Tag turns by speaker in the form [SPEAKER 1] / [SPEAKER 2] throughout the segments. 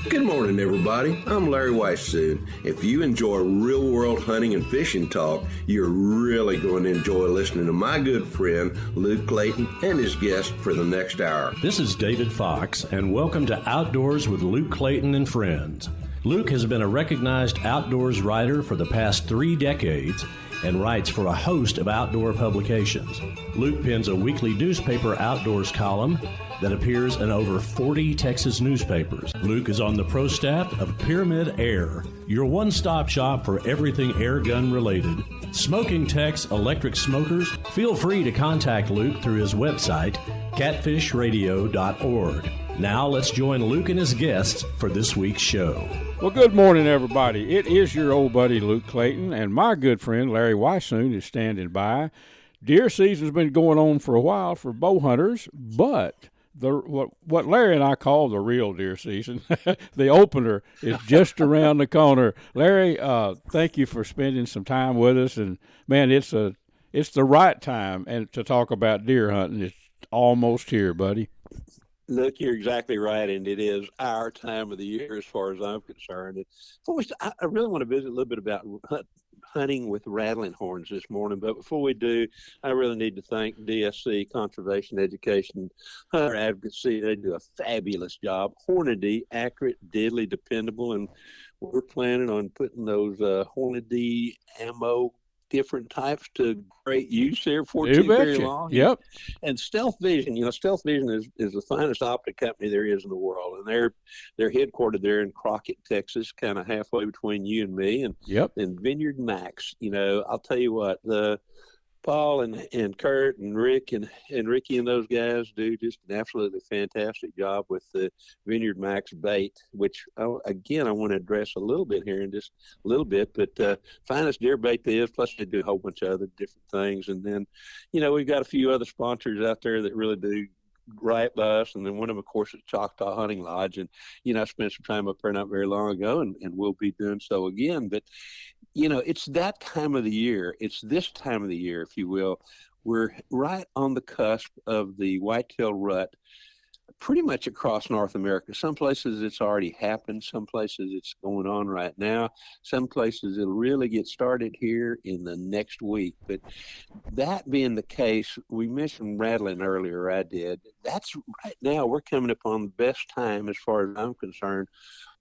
[SPEAKER 1] Good morning, everybody. I'm Larry Weishuhn. If you enjoy real-world hunting and fishing talk, you're really going to enjoy listening to my good friend, Luke Clayton, and his guest for the next hour.
[SPEAKER 2] This is David Fox, and welcome to Outdoors with Luke Clayton and Friends. Luke has been a recognized outdoors writer for the past 3 decades and writes for a host of outdoor publications. Luke pens a weekly newspaper outdoors column that appears in over 40 Texas newspapers. Luke is on the pro staff of Pyramid Air, your one-stop shop for everything air gun related. Smoking techs, electric smokers, feel free to contact Luke through his website, catfishradio.org. Now let's join Luke and his guests for this week's show.
[SPEAKER 3] Well, good morning, everybody. It is your old buddy Luke Clayton, and my good friend Larry Weishuhn is standing by. Deer season's been going on for a while for bow hunters, but what Larry and I call the real deer season, the opener, is just around the corner. Larry, thank you for spending some time with us, and man, it's the right time and to talk about deer hunting. It's almost here, buddy.
[SPEAKER 4] Look, you're exactly right, and it is our time of the year as far as I'm concerned. I really want to visit a little bit about hunting with rattling horns this morning, but before we do, I really need to thank DSC, Conservation Education, Hunter Advocacy. They do a fabulous job. Hornady, accurate, deadly, dependable, and we're planning on putting those Hornady ammo different types to great use here for too very long.
[SPEAKER 3] Yep.
[SPEAKER 4] And Stealth Vision, Stealth Vision is the finest optic company there is in the world, and they're headquartered there in Crockett, Texas, kind of halfway between you and me, and Vineyard Max. I'll tell you what, Paul and Kurt and Rick and Ricky and those guys do just an absolutely fantastic job with the Vineyard Max bait, which, again, I want to address a little bit here in just a little bit, but finest deer bait there is, plus they do a whole bunch of other different things. And then, we've got a few other sponsors out there that really do right by us, and then one of them, of course, is Choctaw Hunting Lodge, and I spent some time up there not very long ago, and we'll be doing so again. But it's that time of the year. It's this time of the year, if you will. We're right on the cusp of the whitetail rut, pretty much across North America. Some places it's already happened. Some places it's going on right now. Some places it'll really get started here in the next week. But that being the case, we mentioned rattling earlier, I did. That's right now, we're coming upon the best time, as far as I'm concerned,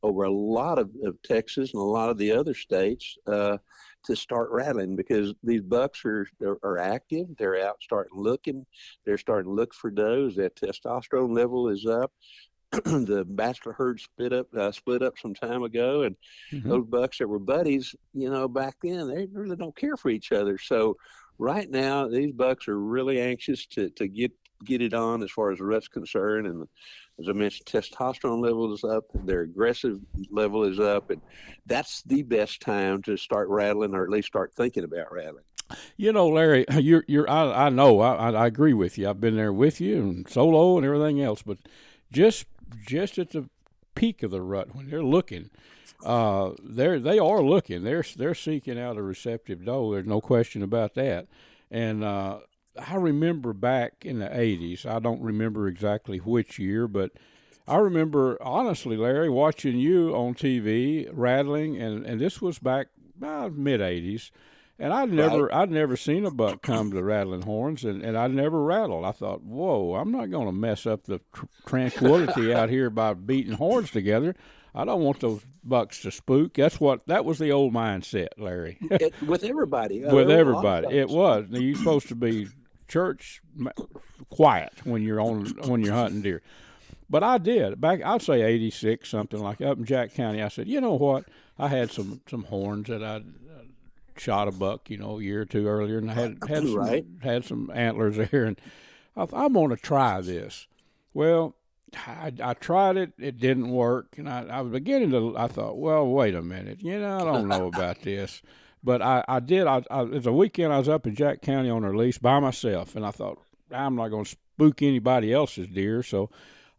[SPEAKER 4] over a lot of Texas and a lot of the other states to start rattling, because these bucks are active. They're out looking. They're starting to look for does. That testosterone level is up. The bachelor herd split up some time ago, and those bucks that were buddies, back then, they really don't care for each other. So right now, these bucks are really anxious to get it on as far as the rut's concerned. And as I mentioned, testosterone level is up, their aggressive level is up, and that's the best time to start rattling, or at least start thinking about rattling.
[SPEAKER 3] Larry, I know, I agree with you. I've been there with you and solo and everything else, but just at the peak of the rut, when they're looking, they are looking. They're seeking out a receptive doe. There's no question about that. And I remember back in the 80s, I don't remember exactly which year, but I remember, honestly, Larry, watching you on TV rattling, and this was back mid-80s, and I'd never seen a buck come to rattling horns, and I'd never rattled. I thought, whoa, I'm not going to mess up the tranquility out here by beating horns together. I don't want those bucks to spook. That was the old mindset, Larry.
[SPEAKER 4] With everybody.
[SPEAKER 3] With everybody. It was. Now, you're supposed to be church quiet when you're hunting deer. But I did. I'd say 86, something like that, up in Jack County. I said, you know what? I had some horns that I'd shot a buck, a year or two earlier, and I had some antlers there, and I thought, I'm going to try this. Well, I tried it. It didn't work, and I was beginning to. I thought, well, wait a minute. I don't know about this, but I did. It was a weekend. I was up in Jack County on a lease by myself, and I thought, I'm not going to spook anybody else's deer, so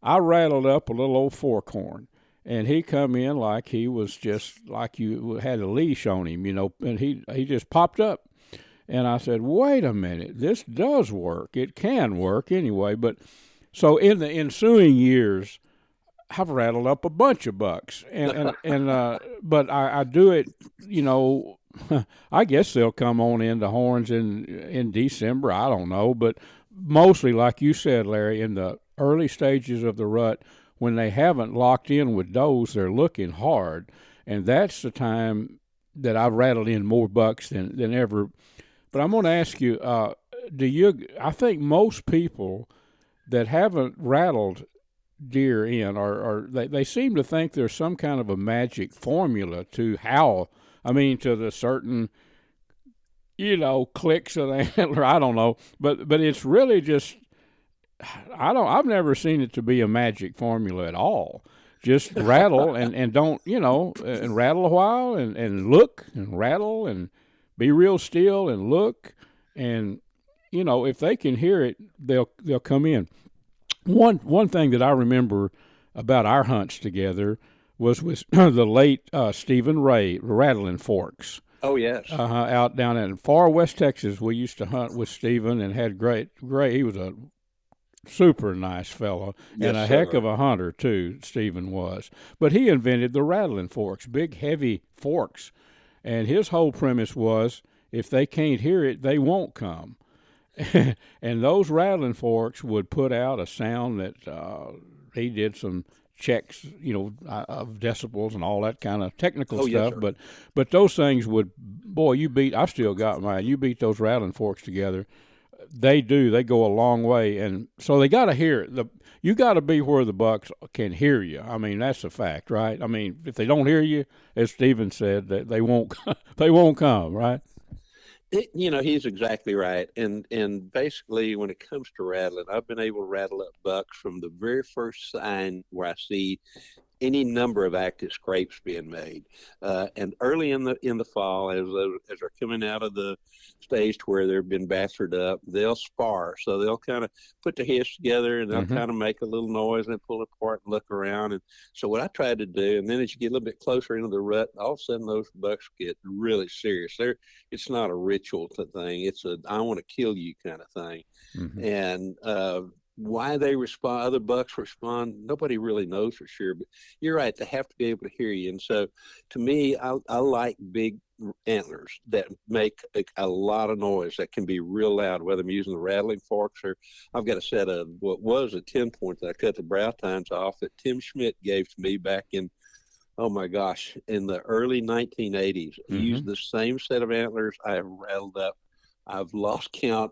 [SPEAKER 3] I rattled up a little old forkhorn, and he come in like he was just like you had a leash on him, and he just popped up, and I said, wait a minute, this does work. It can work anyway, but. So in the ensuing years, I've rattled up a bunch of bucks, but I do it, you know. I guess they'll come on into horns in December. I don't know, but mostly, like you said, Larry, in the early stages of the rut, when they haven't locked in with does, they're looking hard, and that's the time that I've rattled in more bucks than ever. But I'm going to ask you, I think most people that haven't rattled deer in, or they seem to think there's some kind of a magic formula to how, to the certain, clicks of the antler. I don't know, but it's really just, I've never seen it to be a magic formula at all. Just rattle and don't, and rattle a while and look and rattle and be real still and look, and if they can hear it, they'll come in. One thing that I remember about our hunts together was with the late Stephen Ray, Rattling Forks.
[SPEAKER 4] Oh, yes.
[SPEAKER 3] Out down in far west Texas, we used to hunt with Stephen and had great. He was a super nice fellow, yes, and a heck of a hunter too. Stephen was, but he invented the Rattling Forks, big heavy forks, and his whole premise was if they can't hear it, they won't come. And those Rattling Forks would put out a sound that he did some checks, of decibels and all that kind of technical stuff.
[SPEAKER 4] Yes,
[SPEAKER 3] but those things would, boy, I've still got mine. You beat those Rattling Forks together. They go a long way, and so they got to hear it. You got to be where the bucks can hear you. That's a fact, right? If they don't hear you, as Stephen said, they won't come, right?
[SPEAKER 4] He's exactly right. And basically, when it comes to rattling, I've been able to rattle up bucks from the very first sign where I see any number of active scrapes being made. And early in the fall, as they're coming out of the stage to where they've been bastard up, they'll spar. So they'll kind of put their heads together and they'll kind of make a little noise and pull apart and look around. And so what I tried to do, and then as you get a little bit closer into the rut, all of a sudden those bucks get really serious. It's not a ritual thing. It's a I want to kill you kind of thing. Mm-hmm. And why they respond, other bucks respond, nobody really knows for sure. But you're right, they have to be able to hear you. And so to me, I like big antlers that make a lot of noise, that can be real loud, whether I'm using the Rattling Forks or I've got a set of what was a 10-point that I cut the brow tines off that Tim Schmidt gave to me back in, oh my gosh, in the early 1980s. I used the same set of antlers I have rattled up. I've lost count.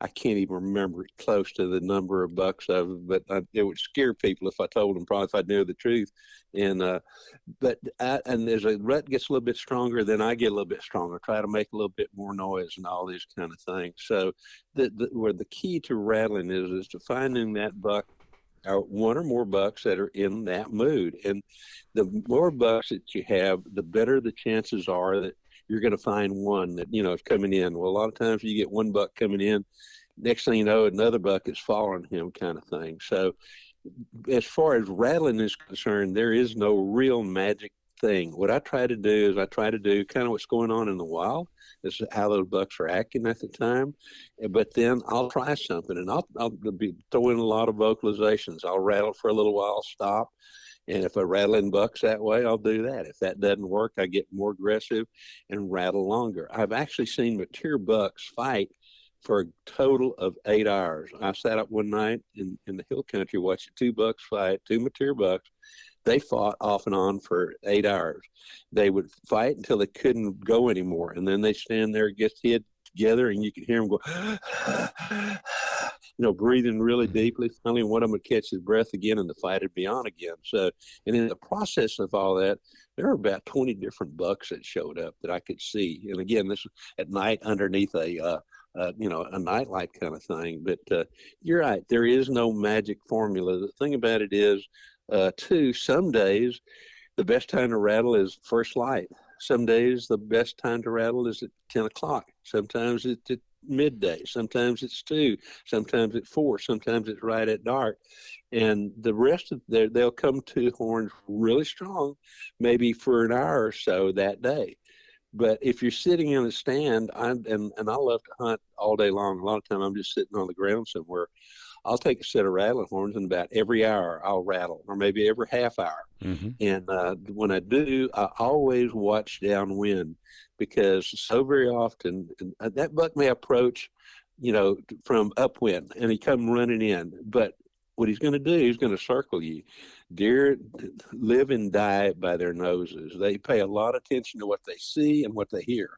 [SPEAKER 4] I can't even remember close to the number of bucks of it, but it would scare people if I told them, probably if I knew the truth. And and as a rut gets a little bit stronger, then I get a little bit stronger, try to make a little bit more noise and all these kind of things. So where the key to rattling is to finding that buck, or one or more bucks that are in that mood. And the more bucks that you have, the better the chances are that you're going to find one that, is coming in. Well, a lot of times you get one buck coming in, next thing you know, another buck is following him kind of thing. So as far as rattling is concerned, there is no real magic thing. What I try to do is kind of what's going on in the wild, is how those bucks are acting at the time. But then I'll try something, and I'll be throwing a lot of vocalizations. I'll rattle for a little while, stop. And if I rattle in bucks that way, I'll do that. If that doesn't work, I get more aggressive and rattle longer. I've actually seen mature bucks fight for a total of 8 hours. I sat up one night in the hill country watching two bucks fight, two mature bucks. They fought off and on for 8 hours. They would fight until they couldn't go anymore. And then they stand there, get head together, and you can hear them go, breathing really deeply. Finally, one of them would catch his breath again, and the fight would be on again. So, and in the process of all that, there were about 20 different bucks that showed up that I could see. And again, this was at night underneath a nightlight kind of thing. But you're right, there is no magic formula. The thing about it is, too, some days the best time to rattle is first light. Some days the best time to rattle is at 10 o'clock. Sometimes it's at midday. Sometimes it's 2. Sometimes it's 4. Sometimes it's right at dark. And the rest of they'll come to horns really strong, maybe for an hour or so that day. But if you're sitting in a stand, and I love to hunt all day long. A lot of time I'm just sitting on the ground somewhere. I'll take a set of rattling horns, and about every hour I'll rattle, or maybe every half hour.
[SPEAKER 3] Mm-hmm.
[SPEAKER 4] And when I do, I always watch downwind, because so very often that buck may approach, from upwind, and he come running in. But what he's going to do, he's going to circle you. Deer live and die by their noses. They pay a lot of attention to what they see and what they hear.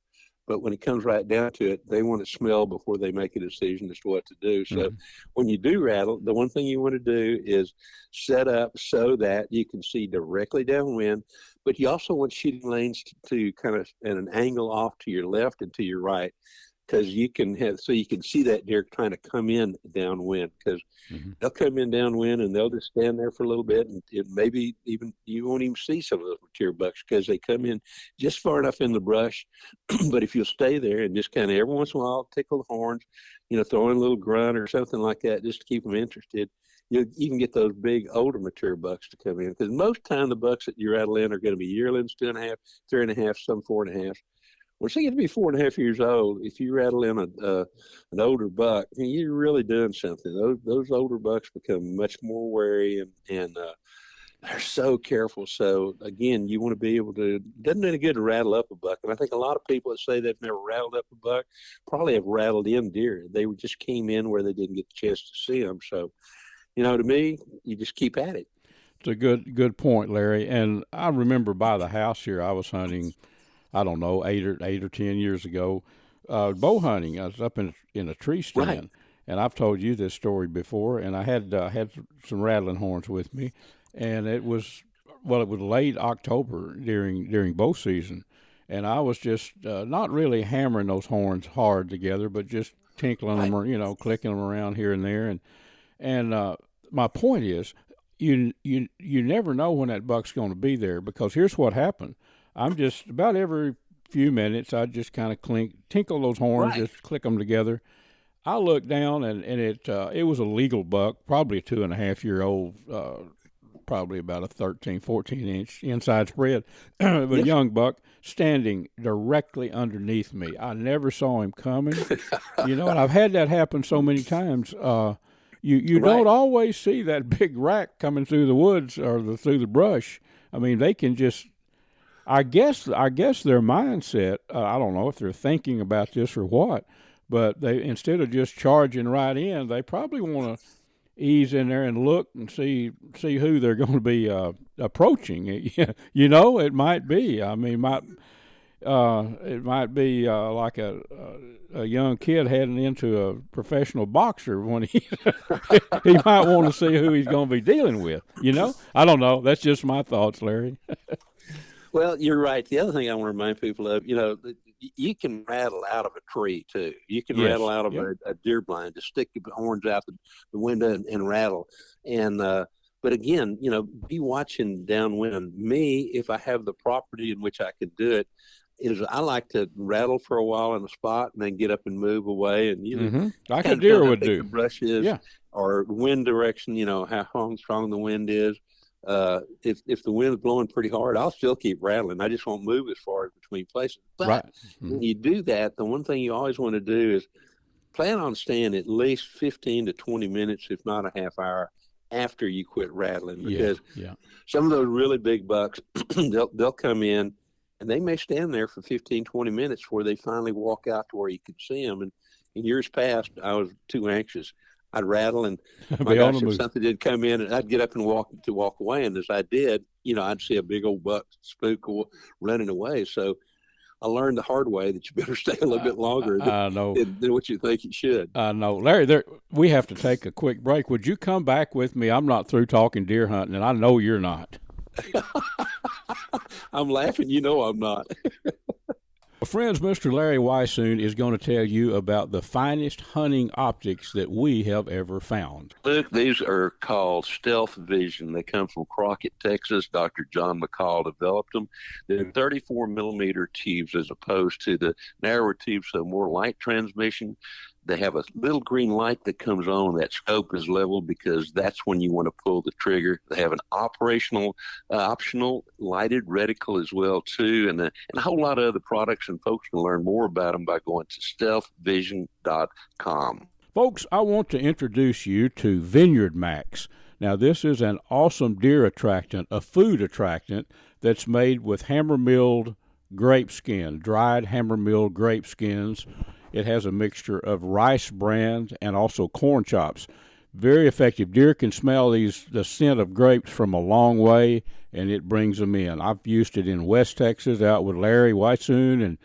[SPEAKER 4] But when it comes right down to it, they want to smell before they make a decision as to what to do. So when you do rattle, the one thing you want to do is set up so that you can see directly downwind, but you also want shooting lanes to kind of at an angle off to your left and to your right, because you can see that deer trying to come in downwind, because they'll come in downwind and they'll just stand there for a little bit, and it maybe even you won't even see some of those mature bucks because they come in just far enough in the brush. But if you'll stay there and just kind of every once in a while tickle the horns, throw in a little grunt or something like that just to keep them interested, you can get those big older mature bucks to come in, because most time the bucks that you rattle in are going to be yearlings, 2.5, 3.5, some 4.5. Once they get to be 4.5 years old, if you rattle in an older buck, you're really doing something. Those older bucks become much more wary, and they're so careful. So again, you want to be able to. It doesn't do any good to rattle up a buck, and I think a lot of people that say they've never rattled up a buck probably have rattled in deer. They just came in where they didn't get the chance to see them. So, to me, you just keep at it.
[SPEAKER 3] It's a good point, Larry. And I remember by the house here, I was hunting, I don't know, 8 or 10 years ago, bow hunting. I was up in a tree stand,
[SPEAKER 4] right.
[SPEAKER 3] And I've told you this story before. And I had some rattling horns with me, and it was late October during bow season, and I was just not really hammering those horns hard together, but just tinkling them, clicking them around here and there. And my point is, you never know when that buck's going to be there, because here's what happened. I'm just about every few minutes, I just kind of tinkle those horns, just click them together. I looked down, and it was a legal buck, probably a 2.5-year-old, probably about a 13, 14-inch inside spread, but a young buck standing directly underneath me. I never saw him coming, and I've had that happen so many times. You don't always see that big rack coming through the woods or through the brush. I mean, they can just. I guess their mindset. I don't know if they're thinking about this or what, but they, instead of just charging right in, they probably want to ease in there and look and see who they're going to be approaching. It might be. I mean, it might be like a young kid heading into a professional boxer when he might want to see who he's going to be dealing with. I don't know. That's just my thoughts, Larry.
[SPEAKER 4] Well, you're right. The other thing I want to remind people of, you can rattle out of a tree too. You can rattle out of a deer blind, just stick your horns out the window and rattle. And but again, be watching downwind. Me, if I have the property in which I can do it, is I like to rattle for a while in a spot and then get up and move away, and
[SPEAKER 3] like a deer would do.
[SPEAKER 4] The brush is, or wind direction. How strong the wind is. If the wind's blowing pretty hard, I'll still keep rattling. I just won't move as far as between places. But when you do that, the one thing you always want to do is plan on staying at least 15 to 20 minutes, if not a half hour, after you quit rattling. Because some of those really big bucks, they'll come in, and they may stand there for 15, 20 minutes before they finally walk out to where you can see them. And in years past, I was too anxious. I'd rattle, and my gosh, if something did come in, and I'd get up and walk away. And as I did, I'd see a big old buck spook running away. So I learned the hard way that you better stay a little bit longer than what you think you should.
[SPEAKER 3] I know. Larry, we have to take a quick break. Would you come back with me? I'm not through talking deer hunting, and I know you're not.
[SPEAKER 4] I'm laughing. I'm not.
[SPEAKER 3] Friends, Mr. Larry Weishuhn is going to tell you about the finest hunting optics that we have ever found.
[SPEAKER 4] Luke, these are called Stealth Vision. They come from Crockett, Texas. Dr. John McCall developed them. They're 34-millimeter tubes as opposed to the narrower tubes, so more light transmission. They have a little green light that comes on. That scope is leveled because that's when you want to pull the trigger. They have an optional lighted reticle as well, too, and a whole lot of other products, and folks can learn more about them by going to stealthvision.com.
[SPEAKER 3] Folks, I want to introduce you to Vineyard Max. Now, this is an awesome deer attractant, a food attractant that's made with hammer-milled grape skin, dried hammer-milled grape skins. It has a mixture of rice bran and also corn chops. Very effective. Deer can smell the scent of grapes from a long way, and it brings them in. I've used it in West Texas out with Larry Weishuhn, and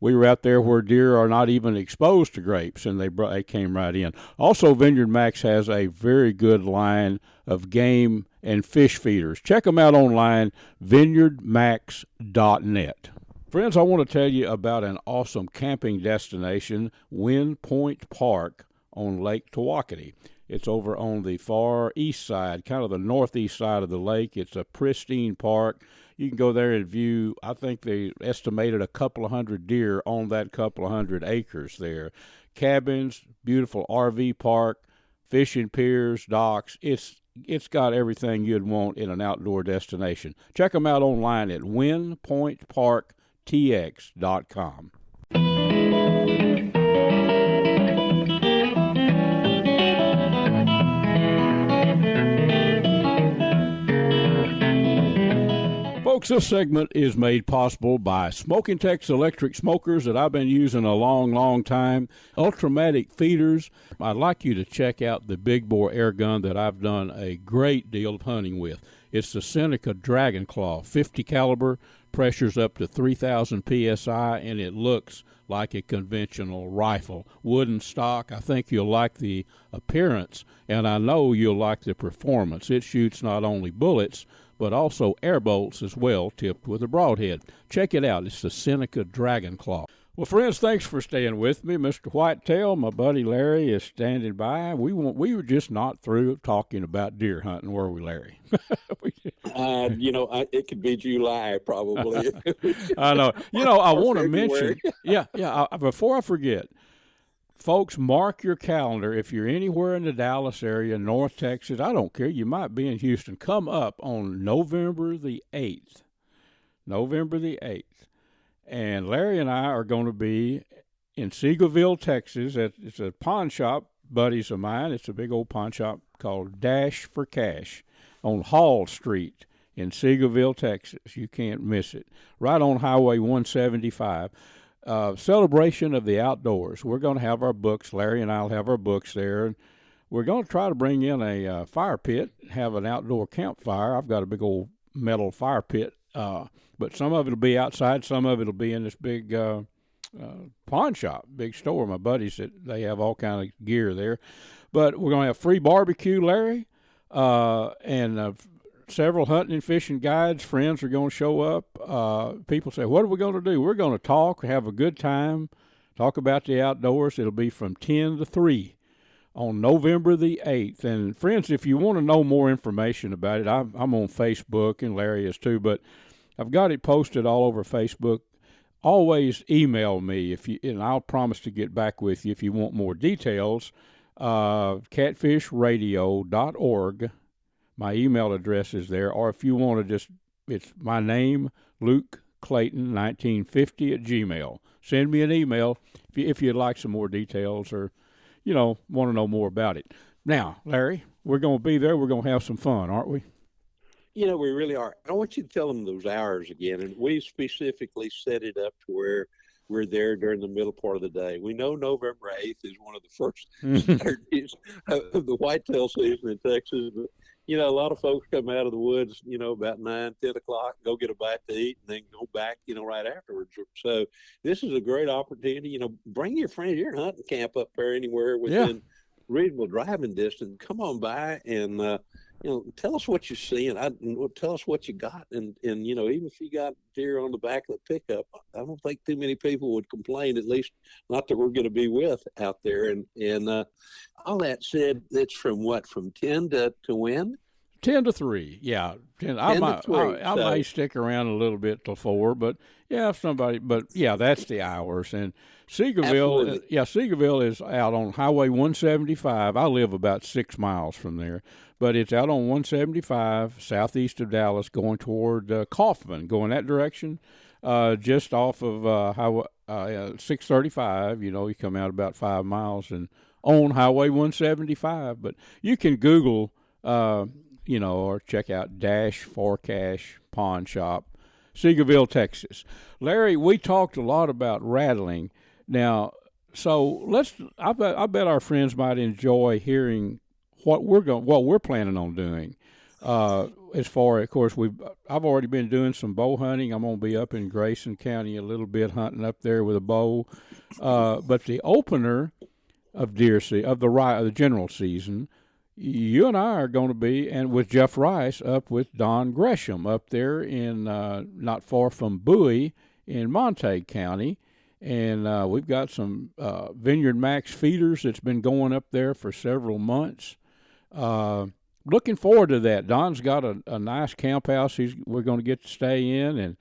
[SPEAKER 3] we were out there where deer are not even exposed to grapes, and they came right in. Also, Vineyard Max has a very good line of game and fish feeders. Check them out online, vineyardmax.net. Friends, I want to tell you about an awesome camping destination, Wind Point Park on Lake Tawakoni. It's over on the far east side, kind of the northeast side of the lake. It's a pristine park. You can go there and view, I think they estimated a couple of hundred deer on that couple of hundred acres there. Cabins, beautiful RV park, fishing piers, docks. It's got everything you'd want in an outdoor destination. Check them out online at windpointparktx.com. Folks, this segment is made possible by Smoking Tex electric smokers that I've been using a long time. Ultramatic feeders. I'd like you to check out the big bore air gun that I've done a great deal of hunting with. It's the Seneca Dragon Claw, 50 caliber, pressures up to 3,000 psi, and it looks like a conventional rifle. Wooden stock. I think you'll like the appearance, and I know you'll like the performance. It shoots not only bullets, but also air bolts as well, tipped with a broadhead. Check it out. It's the Seneca Dragon Claw. Well, friends, thanks for staying with me. Mr. Whitetail, my buddy Larry, is standing by. We were just not through talking about deer hunting, were we, Larry?
[SPEAKER 4] It could be July probably.
[SPEAKER 3] I know. I want to mention, before I forget, folks, mark your calendar. If you're anywhere in the Dallas area, North Texas, I don't care. You might be in Houston. Come up on November the 8th. November the 8th. And Larry and I are going to be in Seagoville, Texas. It's a pawn shop, buddies of mine. It's a big old pawn shop called Dash for Cash on Hall Street in Seagoville, Texas. You can't miss it. Right on Highway 175. Celebration of the outdoors. We're going to have our books. Larry and I will have our books there. And we're going to try to bring in a fire pit, have an outdoor campfire. I've got a big old metal fire pit, but some of it will be outside. Some of it will be in this big pawn shop, big store. My buddies, they have all kind of gear there. But we're going to have free barbecue, Larry, and several hunting and fishing guides. Friends are going to show up. People say, what are we going to do? We're going to talk, have a good time, talk about the outdoors. It'll be from 10 to 3 on November the 8th. And, friends, if you want to know more information about it, I'm on Facebook, and Larry is too, but I've got it posted all over Facebook. Always email me, and I'll promise to get back with you if you want more details. Catfishradio.org. My email address is there, or if you want to it's my name, Luke Clayton, 1950 at Gmail. Send me an email if you'd like some more details or, want to know more about it. Now, Larry, we're going to be there. We're going to have some fun, aren't we?
[SPEAKER 4] We really are. I want you to tell them those hours again, and we specifically set it up to where we're there during the middle part of the day. We know November 8th is one of the first Saturdays of the whitetail season in Texas, but a lot of folks come out of the woods, about 9, 10 o'clock, go get a bite to eat, and then go back, right afterwards. So this is a great opportunity. Bring your friends. You're hunting camp up there anywhere within reasonable driving distance. Come on by and, tell us what you're seeing. Tell us what you got. And even if you got deer on the back of the pickup, I don't think too many people would complain, at least not that we're going to be with out there. And all that said, it's from 10 to when?
[SPEAKER 3] 10 to 3, yeah. 10 I might stick around a little bit till 4, but that's the hours. And Seagoville is out on Highway 175. I live about 6 miles from there, but it's out on 175 southeast of Dallas, going toward Kaufman, going that direction, just off of Highway 635. You come out about 5 miles and on Highway 175. But you can Google, or check out Dash for Cash Pawn Shop, Seagoville, Texas. Larry, we talked a lot about rattling. Now, so I bet our friends might enjoy hearing what we're planning on doing. As far, of course, I've already been doing some bow hunting. I'm going to be up in Grayson County a little bit hunting up there with a bow. But the opener of the general season, you and I are going to be, and with Jeff Rice, up with Don Gresham up there in not far from Bowie in Montague County. And we've got some Vineyard Max feeders that's been going up there for several months. Looking forward to that. Don's got a nice camp house we're going to get to stay in, and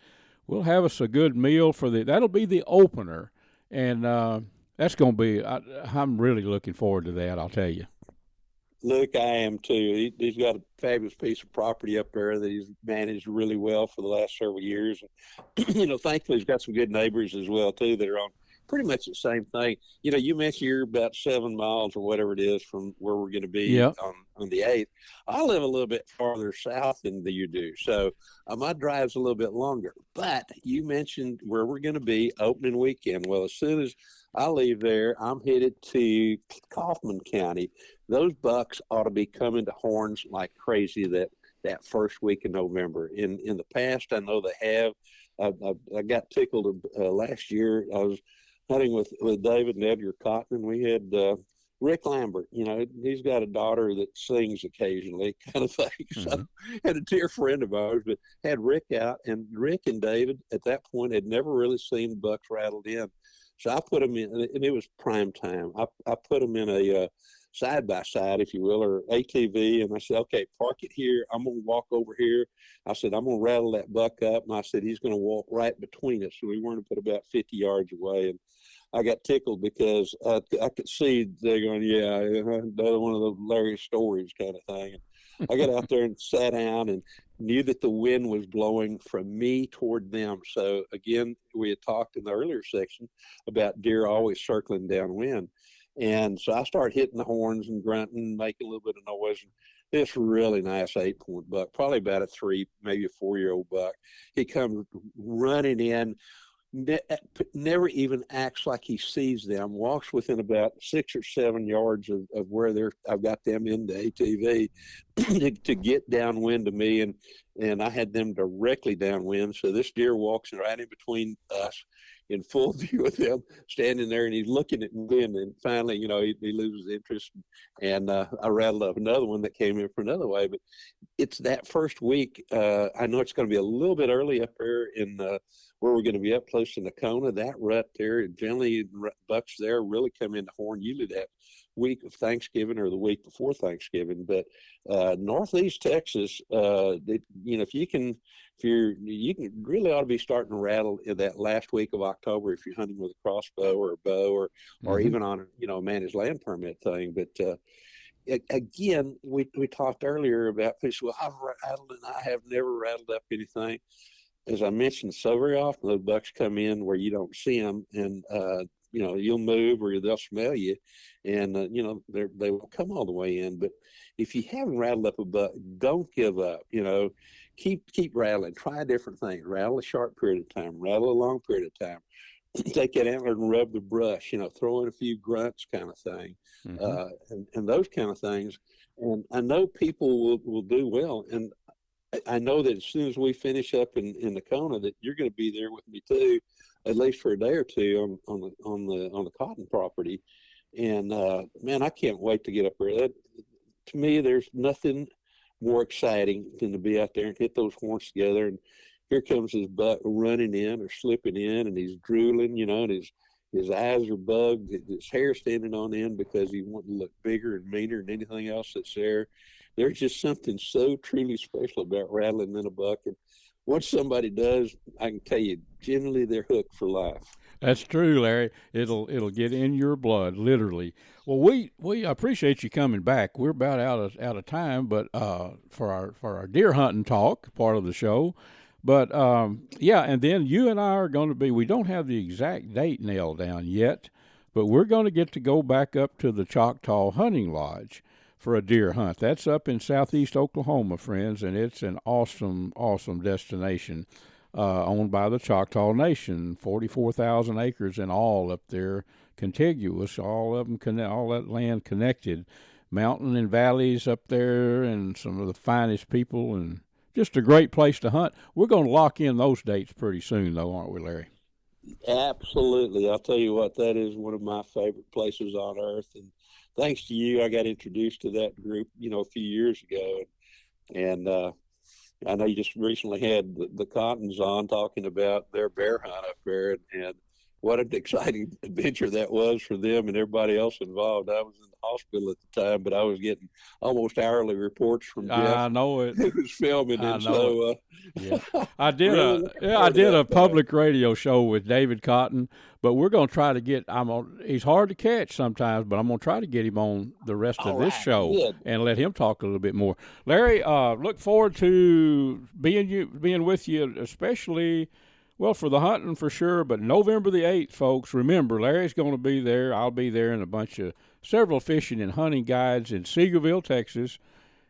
[SPEAKER 3] we'll have us a good meal that'll be the opener. And that's going to be, I'm really looking forward to that, I'll tell you.
[SPEAKER 4] Luke, I am too. He's got a fabulous piece of property up there that he's managed really well for the last several years. And, thankfully, he's got some good neighbors as well, too, that are on pretty much the same thing. You mentioned you're about 7 miles or whatever it is from where we're going to be on the 8th. I live a little bit farther south than you do, so my drive's a little bit longer. But you mentioned where we're going to be opening weekend. Well, as soon as I leave there, I'm headed to Kaufman County. Those bucks ought to be coming to horns like crazy that first week in November. In the past, I know they have. I got tickled last year. I was hunting with David and Edgar Cotton, and we had Rick Lambert. He's got a daughter that sings occasionally, kind of thing. Mm-hmm. So had a dear friend of ours, but had Rick out, and Rick and David at that point had never really seen bucks rattled in. So I put them in, and it was prime time. I put them in a side-by-side, if you will, or ATV, and I said, okay, park it here. I'm going to walk over here. I said, I'm going to rattle that buck up, and I said, he's going to walk right between us. So we weren't put about 50 yards away, and I got tickled because I could see they're going, yeah, another one of those Larry stories kind of thing. And I got out there and sat down and knew that the wind was blowing from me toward them. So, again, we had talked in the earlier section about deer always circling downwind. And so I started hitting the horns and grunting, making a little bit of noise. And this really nice 8-point buck, probably about a 3, maybe a 4-year-old buck. He comes running in, never even acts like he sees them, walks within about 6 or 7 yards of where I've got them in the ATV to get downwind to me. And I had them directly downwind. So this deer walks right in between us, in full view of them standing there, and he's looking at wind, and finally, he loses interest, and I rattled up another one that came in from another way. But it's that first week. I know it's going to be a little bit early up there in where we're going to be up close to Nakona. That rut there, generally bucks there really come into horn usually that week of Thanksgiving or the week before Thanksgiving. But Northeast Texas, if you can really ought to be starting to rattle in that last week of October if you're hunting with a crossbow or a bow or even on a managed land permit thing. But again, we talked earlier about fish. Well, I've rattled and I have never rattled up anything. As I mentioned, so very often those bucks come in where you don't see them, and you'll move or they'll smell you, and they won't come all the way in. But if you haven't rattled up a buck, don't give up. Keep rattling. Try different things. Rattle a short period of time. Rattle a long period of time. Take that antler and rub the brush. Throw in a few grunts, kind of thing, and those kind of things. And I know people will do well. And I know that as soon as we finish up in Nakona, that you're going to be there with me too, at least for a day or two on the cotton property. And man, I can't wait to get up there. To me, there's nothing more exciting than to be out there and hit those horns together. And here comes his buck running in or slipping in, and he's drooling, and his eyes are bugged, his hair standing on end because he wants to look bigger and meaner than anything else that's there. There's just something so truly special about rattling in a buck. And once somebody does, I can tell you, generally they're hooked for life.
[SPEAKER 3] That's true, Larry. It'll get in your blood, literally. Well, we appreciate you coming back. We're about out of time, but for our deer hunting talk part of the show. But and then you and I are going to be. We don't have the exact date nailed down yet, but we're going to get to go back up to the Choctaw Hunting Lodge for a deer hunt. That's up in southeast Oklahoma, friends, and it's an awesome, awesome destination owned by the Choctaw Nation. 44,000 acres in all up there, contiguous, all of them, all that land connected. Mountain and valleys up there, and some of the finest people, and just a great place to hunt. We're going to lock in those dates pretty soon, though, aren't we, Larry?
[SPEAKER 4] Absolutely. I'll tell you what, that is one of my favorite places on earth. And thanks to you, I got introduced to that group, a few years ago. And I know you just recently had the Cottons on talking about their bear hunt up there, and what an exciting adventure that was for them and everybody else involved. I was in the hospital at the time, but I was getting almost hourly reports from Jeff.
[SPEAKER 3] I know it.
[SPEAKER 4] Who was filming, and so
[SPEAKER 3] I did I did a public radio show with David Cotton, but we're going to try to get. He's hard to catch sometimes, but I'm going to try to get him on the rest of this show and let him talk a little bit more. Larry, look forward to being with you, especially. Well, for the hunting for sure, but November the 8th, folks, remember, Larry's going to be there. I'll be there, and several fishing and hunting guides in Seagoville, Texas,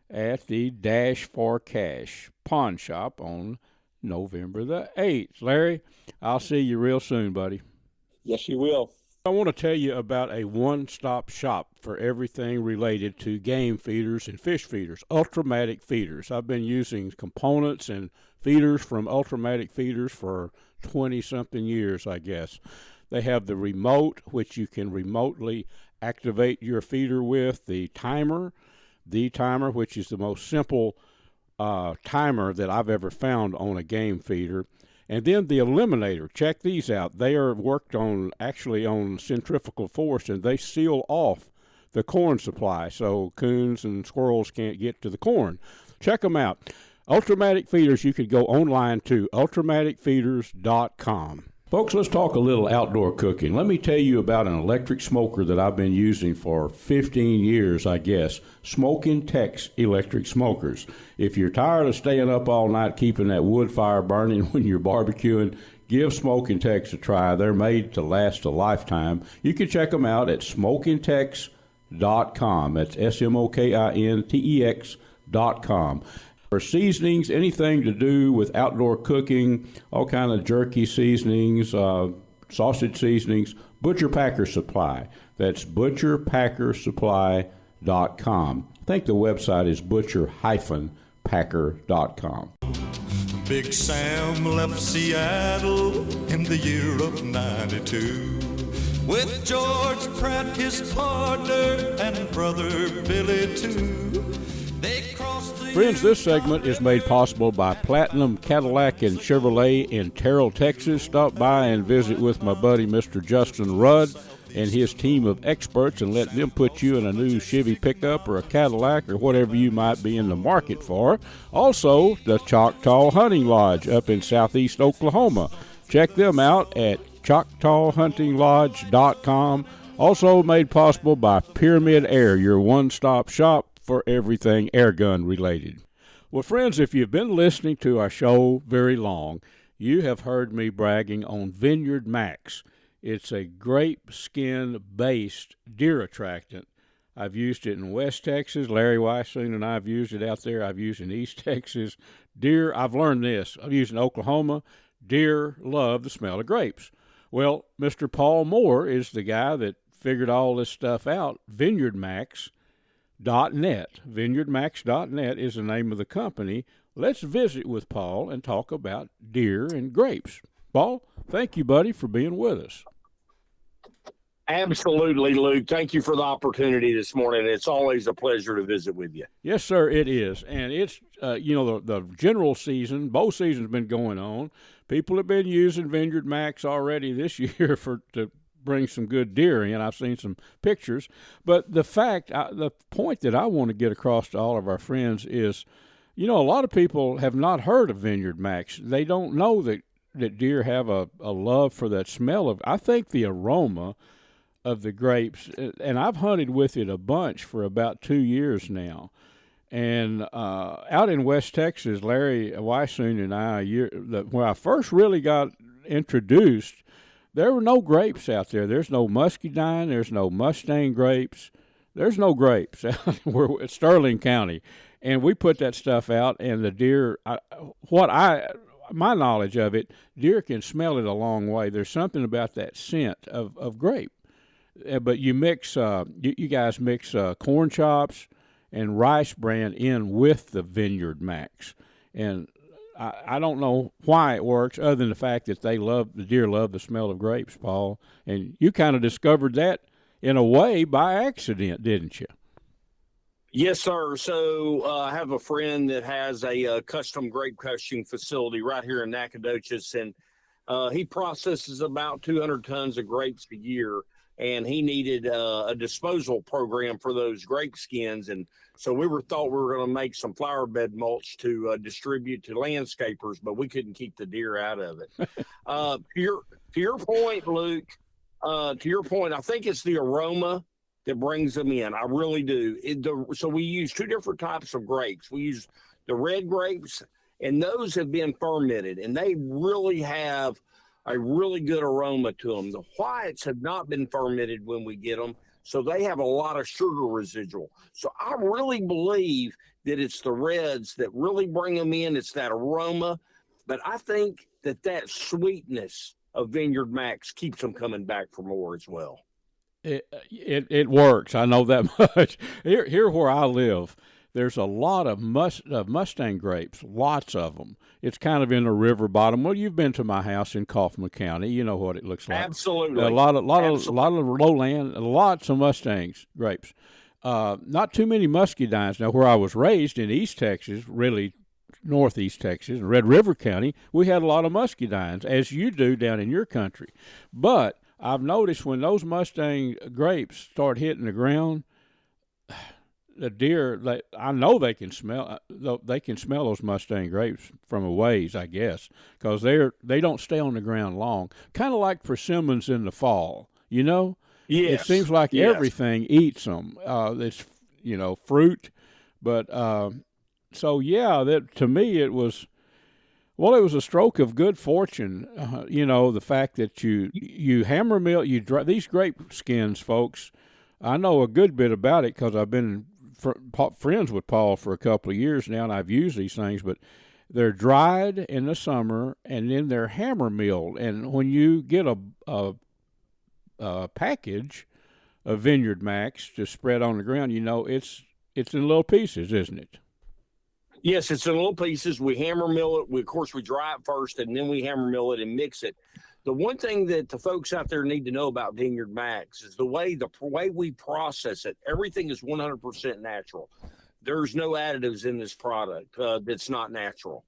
[SPEAKER 3] at the Dash for Cash Pawn Shop on November the 8th. Larry, I'll see you real soon, buddy.
[SPEAKER 4] Yes, you will.
[SPEAKER 3] I want to tell you about a one-stop shop for everything related to game feeders and fish feeders, Ultramatic feeders. I've been using components and feeders from Ultramatic feeders for 20-something years, I guess. They have the remote, which you can remotely activate your feeder with, the timer, which is the most simple timer that I've ever found on a game feeder. And then the eliminator. Check these out. They are worked on centrifugal force, and they seal off the corn supply so coons and squirrels can't get to the corn. Check them out. Ultramatic feeders, you could go online to ultramaticfeeders.com. Folks, let's talk a little outdoor cooking. Let me tell you about an electric smoker that I've been using for 15 years, I guess. Smoking Tex electric smokers. If you're tired of staying up all night keeping that wood fire burning when you're barbecuing, give Smoking Tex a try. They're made to last a lifetime. You can check them out at smokingtex.com. That's SMOKINTEX.com. For seasonings, anything to do with outdoor cooking, all kind of jerky seasonings, sausage seasonings, Butcher Packer Supply. That's butcherpackersupply.com. I think the website is butcher-packer.com.
[SPEAKER 5] Big Sam left Seattle in the year of 92 with George Pratt, his partner, and brother Billy too.
[SPEAKER 3] Friends, this segment is made possible by Platinum Cadillac and Chevrolet in Terrell, Texas. Stop by and visit with my buddy Mr. Justin Rudd and his team of experts and let them put you in a new Chevy pickup or a Cadillac or whatever you might be in the market for. Also, the Choctaw Hunting Lodge up in southeast Oklahoma. Check them out at ChoctawHuntingLodge.com. Also made possible by Pyramid Air, your one-stop shop for everything airgun related. Well, friends, if you've been listening to our show very long, you have heard me bragging on Vineyard Max. It's a grape skin-based deer attractant. I've used it in West Texas. Larry Weishuhn and I have used it out there. I've used it in East Texas. Deer, I've learned this. I've used it in Oklahoma. Deer love the smell of grapes. Well, Mr. Paul Moore is the guy that figured all this stuff out. VineyardMax.net. VineyardMax.net is the name of the company. Let's visit with Paul and talk about deer and grapes. Paul, thank you, buddy, for being with us.
[SPEAKER 6] Absolutely, Luke. Thank you for the opportunity this morning. It's always a pleasure to visit with you.
[SPEAKER 3] Yes, sir, it is. And it's, the general season, bow season's been going on. People have been using Vineyard Max already this year to bring some good deer in. I've seen some pictures. But the point that I want to get across to all of our friends is, a lot of people have not heard of Vineyard Max. They don't know that deer have a love for that smell of, I think, the aroma of the grapes. And I've hunted with it a bunch for about 2 years now. And out in West Texas, Larry Weishuhn and I, where I first really got introduced, there were no grapes out there. There's no muscadine. There's no Mustang grapes. There's no grapes. We're at Sterling County, and we put that stuff out, and the deer. My knowledge of it, deer can smell it a long way. There's something about that scent of grape. But you mix, you guys mix corn chops and rice bran in with the Vineyard Max, and I don't know why it works, other than the fact that the deer love the smell of grapes, Paul. And you kind of discovered that in a way by accident, didn't you?
[SPEAKER 6] Yes, sir. So I have a friend that has a custom grape crushing facility right here in Nacogdoches, and he processes about 200 tons of grapes a year. And he needed a disposal program for those grape skins. And so thought we were going to make some flower bed mulch to distribute to landscapers, but we couldn't keep the deer out of it. To your point, Luke, I think it's the aroma that brings them in. I really do. So we use two different types of grapes. We use the red grapes, and those have been fermented, and they really have a really good aroma to them. The whites have not been fermented when we get them, so they have a lot of sugar residual. So I really believe that it's the reds that really bring them in. It's that aroma, but I think that sweetness of Vineyard Max keeps them coming back for more as well.
[SPEAKER 3] It works. I know that much. Here where I live, there's a lot of Mustang grapes, lots of them. It's kind of in the river bottom. Well, you've been to my house in Kaufman County. You know what it looks like.
[SPEAKER 6] Absolutely.
[SPEAKER 3] A lot of lowland, lots of Mustangs grapes. Not too many muscadines. Now, where I was raised in East Texas, really northeast Texas, Red River County, we had a lot of muscadines, as you do down in your country. But I've noticed when those Mustang grapes start hitting the ground, the deer, I know they can smell those Mustang grapes from a ways, I guess, because they don't stay on the ground long. Kind of like persimmons in the fall, you know.
[SPEAKER 6] Yes.
[SPEAKER 3] It seems like everything eats them. It's fruit, but so yeah, that to me it was a stroke of good fortune. The fact that you hammer mill these grape skins, folks. I know a good bit about it because I've been friends with Paul for a couple of years now, and I've used these things, but they're dried in the summer, and then they're hammer milled. And when you get a package of Vineyard Max to spread on the ground, it's in little pieces, isn't it?
[SPEAKER 6] Yes, it's in little pieces. We hammer mill it. We dry it first, and then we hammer mill it and mix it. The one thing that the folks out there need to know about Vineyard Max is the way we process it. Everything is 100% natural. There's no additives in this product that's not natural.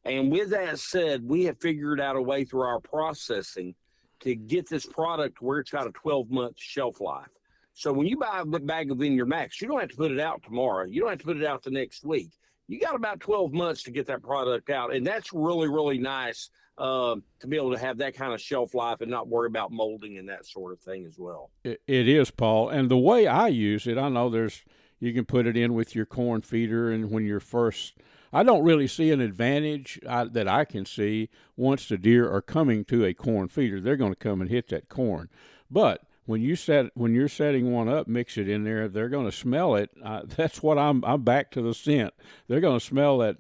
[SPEAKER 6] And with that said, we have figured out a way through our processing to get this product where it's got a 12-month shelf life. So when you buy a bag of Vineyard Max, you don't have to put it out tomorrow. You don't have to put it out the next week. You got about 12 months to get that product out. And that's really, really nice to be able to have that kind of shelf life and not worry about molding and that sort of thing as well.
[SPEAKER 3] It is, Paul. And the way I use it, I know you can put it in with your corn feeder, and when you're first, I don't really see an advantage that I can see once the deer are coming to a corn feeder. They're going to come and hit that corn. But when you're setting one up, mix it in there, they're going to smell it. That's what I'm back to the scent. They're going to smell that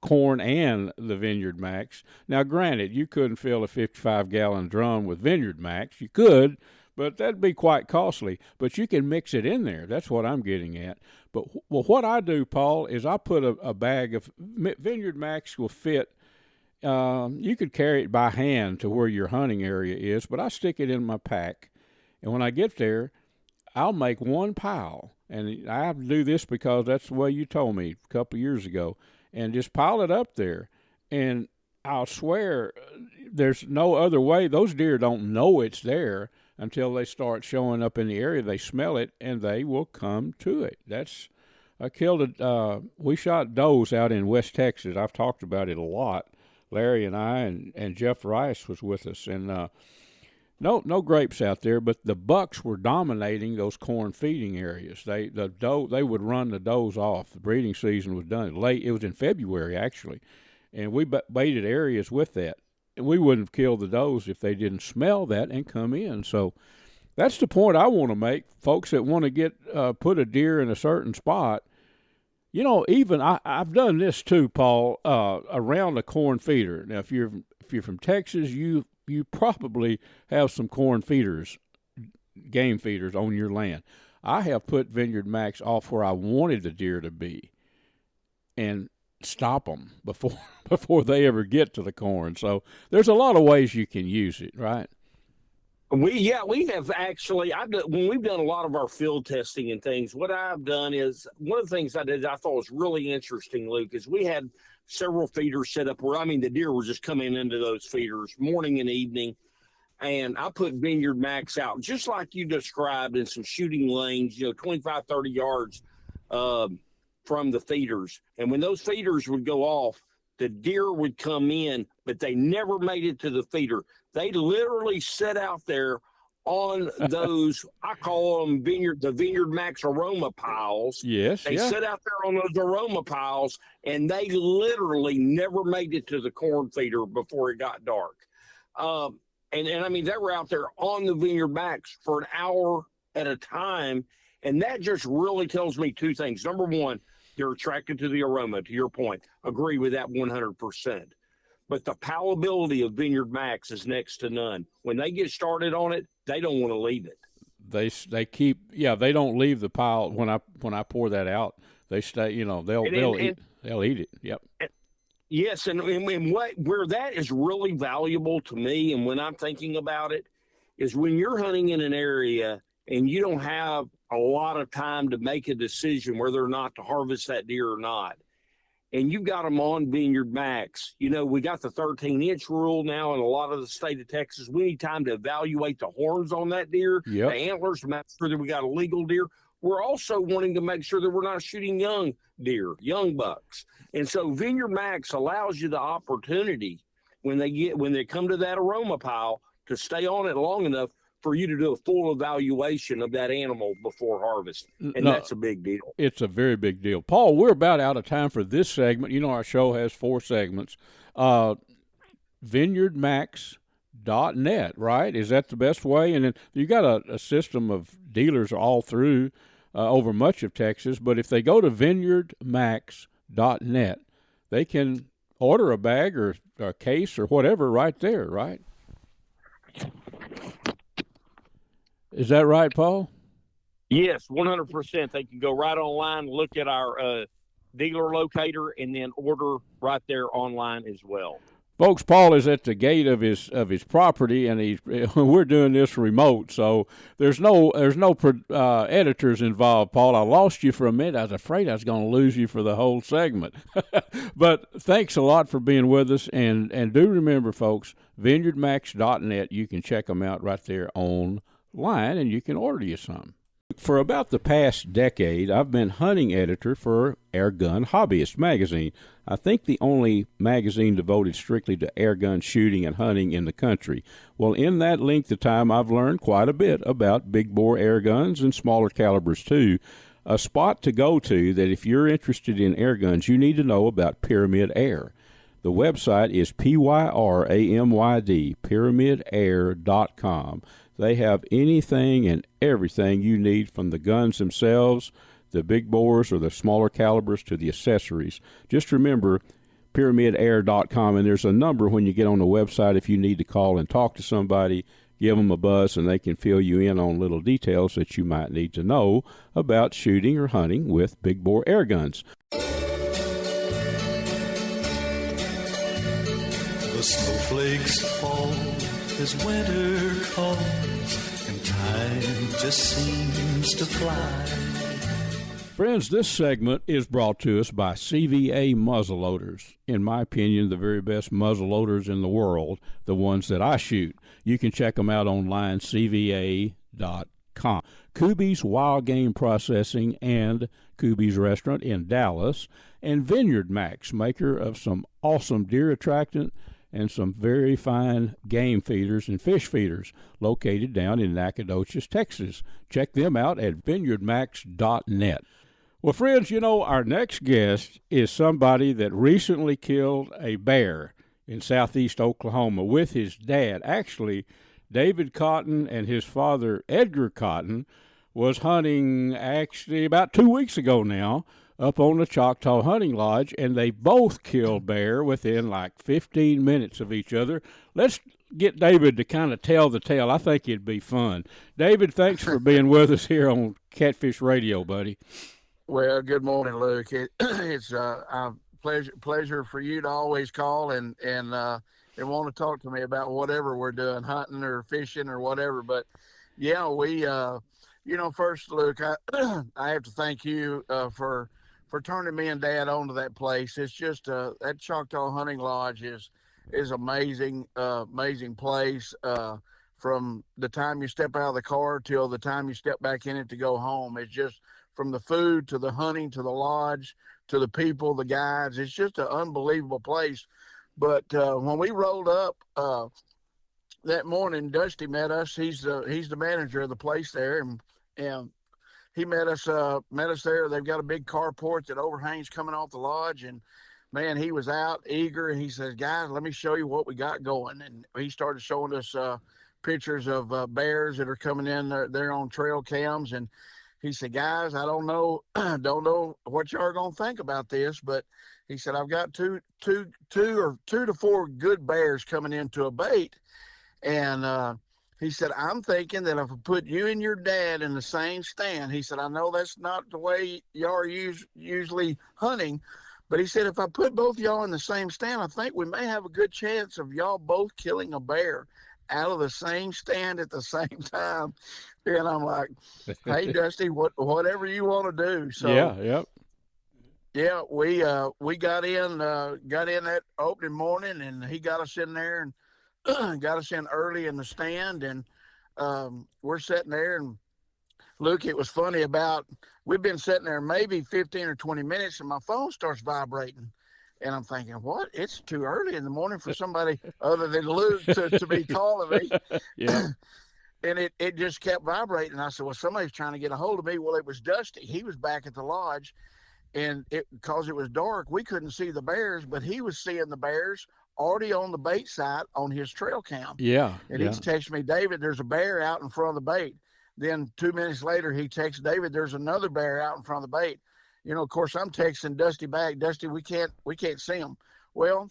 [SPEAKER 3] corn and the Vineyard Max. Now, granted, you couldn't fill a 55-gallon drum with Vineyard Max. You could, but that'd be quite costly. But you can mix it in there. That's what I'm getting at. But what I do, Paul, is I put a bag of Vineyard Max will fit. You could carry it by hand to where your hunting area is, but I stick it in my pack. And when I get there, I'll make one pile. And I have to do this because that's the way you told me a couple of years ago. And just pile it up there. And I'll swear there's no other way. Those deer don't know it's there until they start showing up in the area. They smell it, and they will come to it. We shot does out in West Texas. I've talked about it a lot. Larry and I and Jeff Rice was with us. And no grapes out there, but the bucks were dominating those corn feeding areas. They would run the does off. The breeding season was done late. It was in February, actually. And we baited areas with that. we wouldn't have killed the does if they didn't smell that and come in. So that's the point I want to make. Folks that want to get put a deer in a certain spot, you know, even I've done this too, Paul, around a corn feeder. Now, if you're from Texas, you probably have some corn feeders, game feeders on your land. I have put Vineyard Max off where I wanted the deer to be and stop them before they ever get to the corn. So there's a lot of ways you can use it, right?
[SPEAKER 6] We have actually. When we've done a lot of our field testing and things, what I've done is one of the things I did I thought was really interesting, Luke, is we had several feeders set up where the deer were just coming into those feeders morning and evening, and I put Vineyard Max out just like you described in some shooting lanes, 25, 30 yards from the feeders, and when those feeders would go off, the deer would come in, but they never made it to the feeder. They literally sat out there on those, I call them the Vineyard Max aroma piles.
[SPEAKER 3] Yes.
[SPEAKER 6] They sat out there on those aroma piles, and they literally never made it to the corn feeder before it got dark. And they were out there on the Vineyard Max for an hour at a time. And that just really tells me two things. Number one, they're attracted to the aroma, to your point. Agree with that 100%. But the palatability of Vineyard Max is next to none. When they get started on it, they don't want to leave it.
[SPEAKER 3] They don't leave the pile when I pour that out. They stay, they'll eat it. Yep.
[SPEAKER 6] Yes, and where that is really valuable to me, and when I'm thinking about it, is when you're hunting in an area and you don't have a lot of time to make a decision whether or not to harvest that deer or not, and you've got them on Vineyard Max. We got the 13-inch rule now in a lot of the state of Texas. We need time to evaluate the horns on that deer, the antlers, to make sure that we got a legal deer. We're also wanting to make sure that we're not shooting young deer, young bucks. And so Vineyard Max allows you the opportunity when they come to that aroma pile to stay on it long enough for you to do a full evaluation of that animal before harvest. And that's a big deal.
[SPEAKER 3] It's a very big deal. Paul, we're about out of time for this segment. Our show has 4 segments. VineyardMax.net, right? Is that the best way? And then you got a system of dealers all through over much of Texas. But if they go to VineyardMax.net, they can order a bag or a case or whatever right there, right? Is that right, Paul?
[SPEAKER 6] Yes, 100%. They can go right online, look at our dealer locator, and then order right there online as well.
[SPEAKER 3] Folks, Paul is at the gate of his property, and we're doing this remote, so there's no editors involved. Paul, I lost you for a minute. I was afraid I was going to lose you for the whole segment. But thanks a lot for being with us, and do remember, folks, VineyardMax.net. You can check them out right there online, and you can order you some. For about the past decade, I've been hunting editor for Airgun Hobbyist magazine. I think the only magazine devoted strictly to airgun shooting and hunting in the country. Well, in that length of time, I've learned quite a bit about big bore air guns and smaller calibers too. A spot to go to that if you're interested in air guns, you need to know about Pyramid Air. The website is PYRAMYD, pyramidair.com. They have anything and everything you need, from the guns themselves, the big bores or the smaller calibers, to the accessories. Just remember pyramidair.com, and there's a number when you get on the website if you need to call and talk to somebody. Give them a buzz, and they can fill you in on little details that you might need to know about shooting or hunting with big bore air guns.
[SPEAKER 5] The snowflakes fall as winter comes, and time just seems to fly.
[SPEAKER 3] Friends, this segment is brought to us by CVA muzzleloaders. In my opinion, the very best muzzleloaders in the world, the ones that I shoot. You can check them out online, cva.com. Kubi's Wild Game Processing and Kubi's Restaurant in Dallas, and Vineyard Max, maker of some awesome deer attractant and some very fine game feeders and fish feeders, located down in Nacogdoches, Texas. Check them out at vineyardmax.net. Well, friends, our next guest is somebody that recently killed a bear. in southeast Oklahoma with his dad. Actually, David Cotton and his father, Edgar Cotton, was hunting actually about 2 weeks ago now up on the Choctaw Hunting Lodge, and they both killed bear within like 15 minutes of each other. Let's get David to kind of tell the tale. I think it'd be fun. David, thanks for being with us here on Catfish Radio, buddy.
[SPEAKER 7] Well, good morning, Luke. It's a pleasure for you to always call and want to talk to me about whatever we're doing, hunting or fishing or whatever. But yeah, we, first, Luke, I have to thank you for turning me and Dad onto that place. It's just that Choctaw Hunting Lodge is amazing, amazing place. From the time you step out of the car till the time you step back in it to go home, it's just from the food to the hunting to the lodge to the people, the guides. It's just an unbelievable place. But when we rolled up that morning, Dusty met us. He's the manager of the place there, and he met us there. They've got a big carport that overhangs coming off the lodge, and man, he was out eager. And he says, "Guys, let me show you what we got going." And he started showing us pictures of bears that are coming in. They're on trail cams, and he said, "Guys, I don't know what y'all are gonna think about this, but," he said, "I've got two to four good bears coming into a bait," and he said, "I'm thinking that if I put you and your dad in the same stand," he said, "I know that's not the way y'all are usually hunting, but," he said, "if I put both y'all in the same stand, I think we may have a good chance of y'all both killing a bear out of the same stand at the same time." And I'm like, "Hey, Dusty, whatever you want to do." So yeah, we got in that opening morning, and he got us in there and got us in early in the stand, and we're sitting there, and Luke, it was funny, we've been sitting there maybe 15 or 20 minutes, and my phone starts vibrating. And I'm thinking, what? It's too early in the morning for somebody other than Luke to be calling me.
[SPEAKER 3] Yeah.
[SPEAKER 7] And it just kept vibrating. I said, well, somebody's trying to get a hold of me. Well, it was Dusty. He was back at the lodge, and because it was dark, we couldn't see the bears, but he was seeing the bears already on the bait site on his trail cam.
[SPEAKER 3] Yeah.
[SPEAKER 7] And he's texted me, "David, there's a bear out in front of the bait." Then 2 minutes later, he texts, "David, there's another bear out in front of the bait." Of course, I'm texting Dusty back, "Dusty, we can't see him." Well,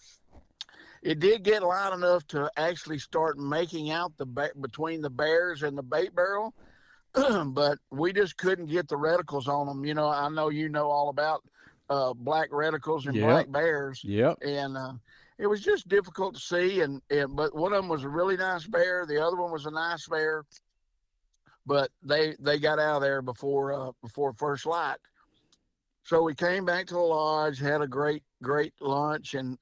[SPEAKER 7] it did get loud enough to actually start making out between the bears and the bait barrel, but we just couldn't get the reticles on them. I know all about black reticles and black bears.
[SPEAKER 3] Yep.
[SPEAKER 7] And it was just difficult to see. But one of them was a really nice bear. The other one was a nice bear, but they got out of there before first light. So we came back to the lodge, had a great lunch, and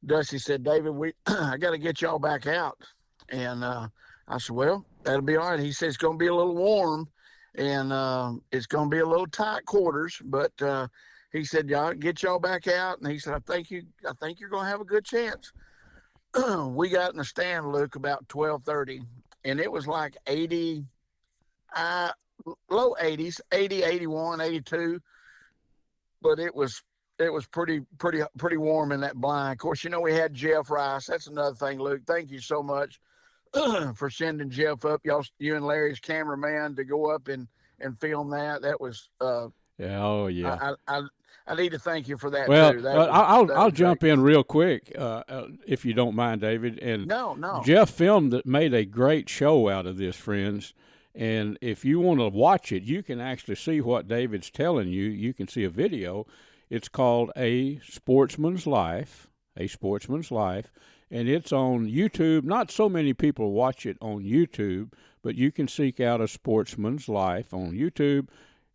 [SPEAKER 7] Dusty said, "David, I got to get y'all back out." And I said, "Well, that'll be all right." He said, "It's going to be a little warm, and it's going to be a little tight quarters, but he said, y'all get y'all back out." And he said, I think you're going to have a good chance." We got in the stand, Luke, about 12:30, and it was like 80, low 80s, 80, 81, 82, but it was pretty warm in that blind. Of course, we had Jeff Rice. That's another thing, Luke. Thank you so much for sending Jeff up, you and Larry's cameraman, to go up and film that. That was
[SPEAKER 3] yeah. Oh yeah.
[SPEAKER 7] I need to thank you for that.
[SPEAKER 3] Well,
[SPEAKER 7] too.
[SPEAKER 3] I'll jump in real quick if you don't mind, David. And
[SPEAKER 7] no.
[SPEAKER 3] Jeff made a great show out of this, friends. And if you want to watch it, you can actually see what David's telling you. You can see a video. It's called A Sportsman's Life, and it's on YouTube. Not so many people watch it on YouTube, but you can seek out A Sportsman's Life on YouTube.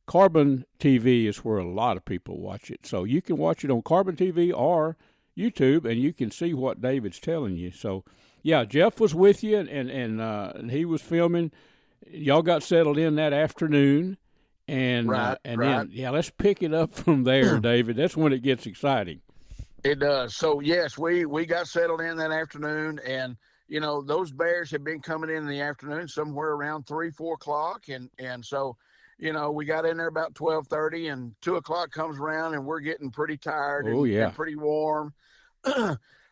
[SPEAKER 3] Carbon TV is where a lot of people watch it. So you can watch it on Carbon TV or YouTube, and you can see what David's telling you. So, yeah, Jeff was with you, and he was filming. Y'all got settled in that afternoon. And then, let's pick it up from there, David. That's when it gets exciting.
[SPEAKER 7] It does. So, yes, we got settled in that afternoon, and, those bears had been coming in the afternoon somewhere around 3, 4 o'clock. And so, we got in there about 12:30, and 2 o'clock comes around, and we're getting pretty tired and pretty warm.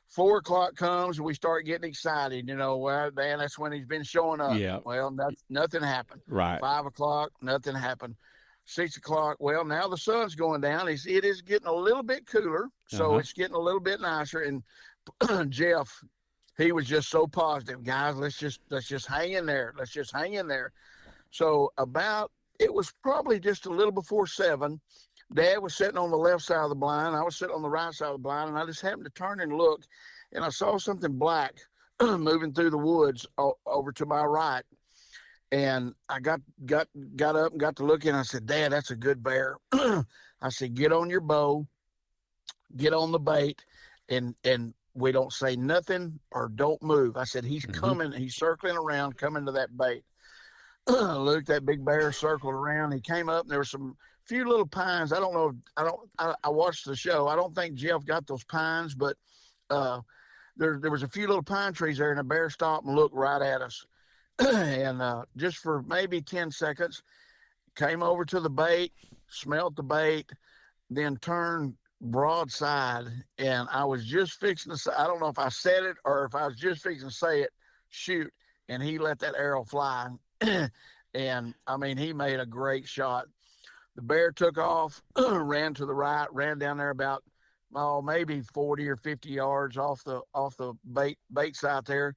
[SPEAKER 7] 4 o'clock comes and we start getting excited. Well, man, that's when he's been showing up.
[SPEAKER 3] Yeah.
[SPEAKER 7] Well, nothing happened.
[SPEAKER 3] Right.
[SPEAKER 7] 5 o'clock, nothing happened. 6 o'clock. Well, now the sun's going down. It is getting a little bit cooler, so it's getting a little bit nicer. And Jeff, he was just so positive, guys. Let's just hang in there. Let's just hang in there. So it was probably just a little before 7. Dad was sitting on the left side of the blind. I was sitting on the right side of the blind, and I just happened to turn and look, and I saw something black moving through the woods over to my right. And I got up and got to looking. I said, Dad, that's a good bear. I said, get on your bow, get on the bait, and we don't say nothing or don't move. I said, he's coming. He's circling around, coming to that bait. Luke, that big bear circled around. He came up, and there were some few little pines. I don't know. I watched the show. I don't think Jeff got those pines, but there was a few little pine trees there, and the bear stopped and looked right at us. And just for maybe 10 seconds, came over to the bait, smelled the bait, then turned broadside. And I was just fixing to say, I don't know if I said it or if I was just fixing to say it, shoot. And he let that arrow fly. And I mean, he made a great shot. The bear took off, ran to the right, ran down there about maybe 40 or 50 yards off the bait site there.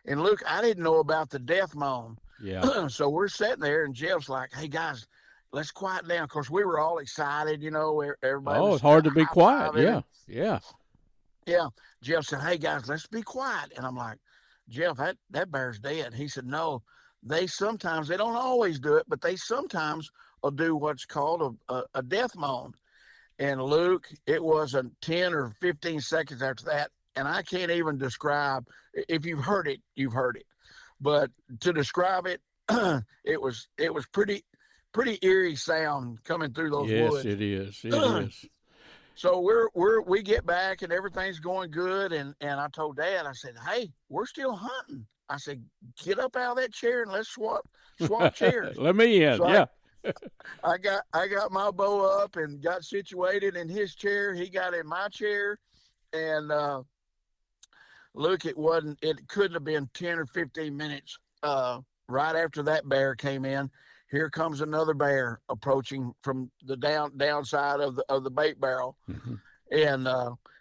[SPEAKER 7] And Luke, I didn't know about the death moan.
[SPEAKER 3] Yeah.
[SPEAKER 7] So we're sitting there, and Jeff's like, "Hey guys, let's quiet down." Of course, we were all excited, everybody.
[SPEAKER 3] Oh, it's hard to be quiet. Yeah.
[SPEAKER 7] Yeah. Jeff said, "Hey guys, let's be quiet." And I'm like, "Jeff, that bear's dead." He said, "No, they don't always do it, but they sometimes will do what's called a death moan." And Luke, it wasn't 10 or 15 seconds after that, and I can't even describe. If you've heard it, you've heard it. But to describe it, it was pretty eerie sound coming through those woods.
[SPEAKER 3] Yes, it is. It is.
[SPEAKER 7] So we get back and everything's going good, and I told Dad, I said, "Hey, we're still hunting." I said, "Get up out of that chair and let's swap chairs."
[SPEAKER 3] Let me in. So
[SPEAKER 7] I got my bow up and got situated in his chair. He got in my chair, and Luke, it couldn't have been 10 or 15 minutes right after that bear came in. Here comes another bear approaching from the downside of the bait barrel. And